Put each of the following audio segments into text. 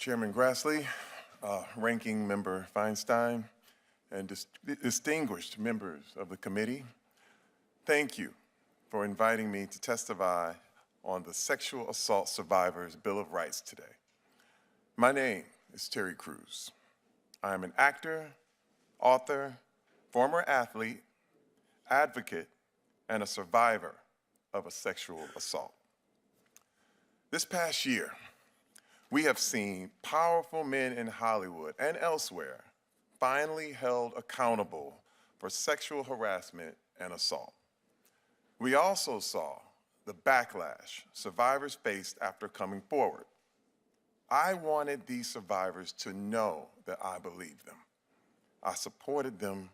Chairman Grassley, Ranking Member Feinstein, and distinguished members of the committee, thank you for inviting me to testify on the Sexual Assault Survivors Bill of Rights today. My name is Terry Crews. I am an actor, author, former athlete, advocate, and a survivor of a sexual assault. This past year, we have seen powerful men in Hollywood and elsewhere finally held accountable for sexual harassment and assault. We also saw the backlash survivors faced after coming forward. I wanted these survivors to know that I believed them, I supported them,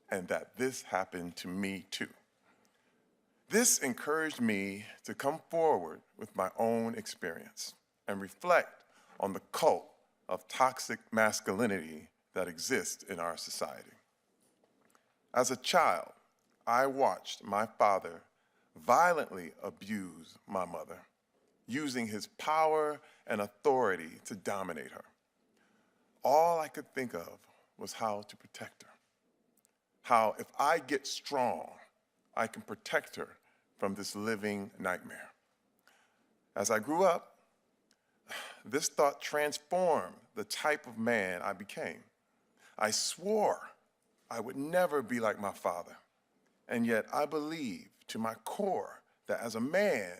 and that this happened to me too. This encouraged me to come forward with my own experience and reflect on the cult of toxic masculinity that exists in our society. As a child, I watched my father violently abuse my mother, using his power and authority to dominate her. All I could think of was how to protect her. How if I get strong, I can protect her from this living nightmare. As I grew up, this thought transformed the type of man I became. I swore I would never be like my father, and yet I believed to my core that as a man,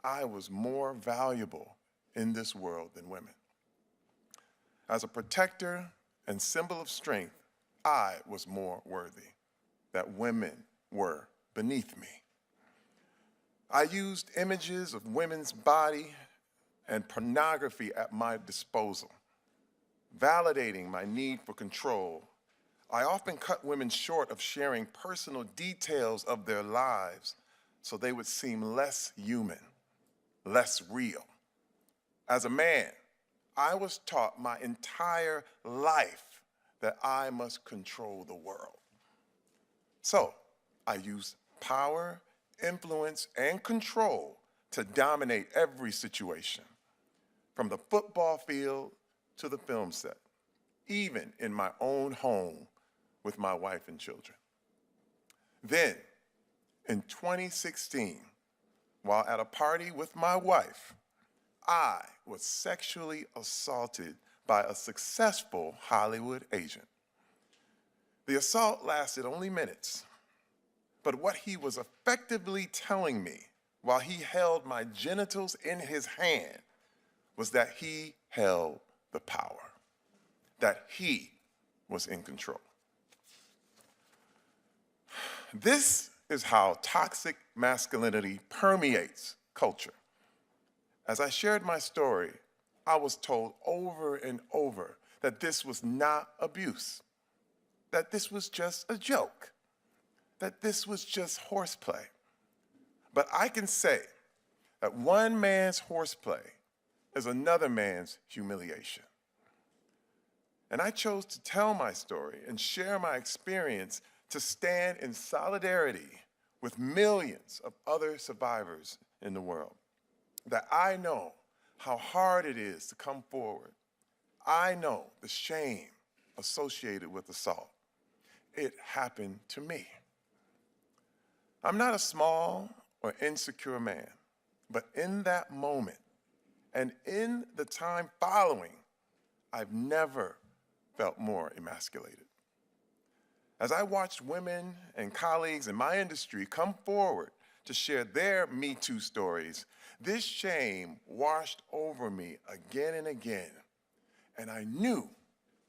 I was more valuable in this world than women. As a protector and symbol of strength, I was more worthy, that women were beneath me. I used images of women's body and pornography at my disposal, validating my need for control. I often cut women short of sharing personal details of their lives so they would seem less human, less real. As a man, I was taught my entire life that I must control the world. So I used power, influence, and control to dominate every situation, from the football field to the film set, even in my own home with my wife and children. Then, in 2016, while at a party with my wife, I was sexually assaulted by a successful Hollywood agent. The assault lasted only minutes, but what he was effectively telling me while he held my genitals in his hand was that he held the power, that he was in control. This is how toxic masculinity permeates culture. As I shared my story, I was told over and over that this was not abuse, that this was just a joke, that this was just horseplay. But I can say that one man's horseplay is another man's humiliation. And I chose to tell my story and share my experience to stand in solidarity with millions of other survivors in the world. That I know how hard it is to come forward. I know the shame associated with assault. It happened to me. I'm not a small or insecure man, but in that moment and in the time following, I've never felt more emasculated. As I watched women and colleagues in my industry come forward to share their Me Too stories, this shame washed over me again and again, and I knew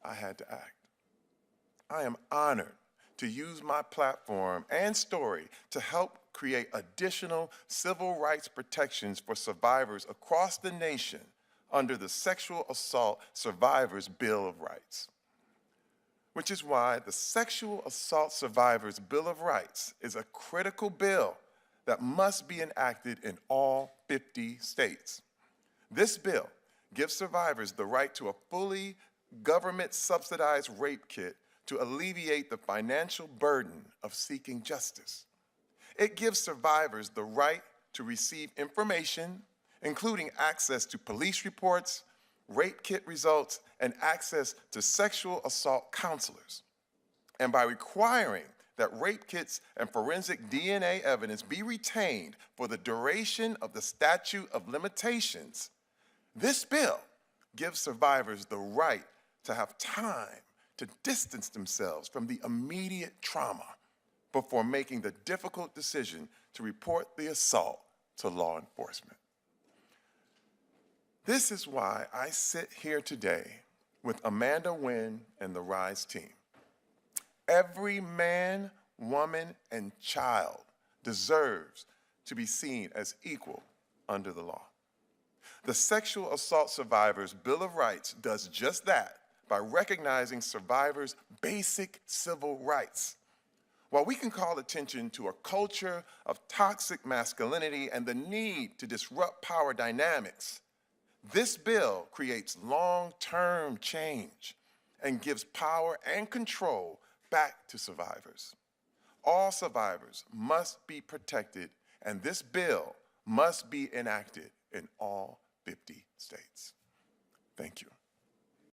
I had to act. I am honored to use my platform and story to help create additional civil rights protections for survivors across the nation under the Sexual Assault Survivors Bill of Rights. Which is why the Sexual Assault Survivors Bill of Rights is a critical bill that must be enacted in all 50 states. This bill gives survivors the right to a fully government-subsidized rape kit to alleviate the financial burden of seeking justice. It gives survivors the right to receive information, including access to police reports, rape kit results, and access to sexual assault counselors. And by requiring that rape kits and forensic DNA evidence be retained for the duration of the statute of limitations, this bill gives survivors the right to have time to distance themselves from the immediate trauma before making the difficult decision to report the assault to law enforcement. This is why I sit here today with Amanda Nguyen and the RISE team. Every man, woman, and child deserves to be seen as equal under the law. The Sexual Assault Survivors Bill of Rights does just that by recognizing survivors' basic civil rights. While we can call attention to a culture of toxic masculinity and the need to disrupt power dynamics, this bill creates long-term change and gives power and control back to survivors. All survivors must be protected, and this bill must be enacted in all 50 states. Thank you.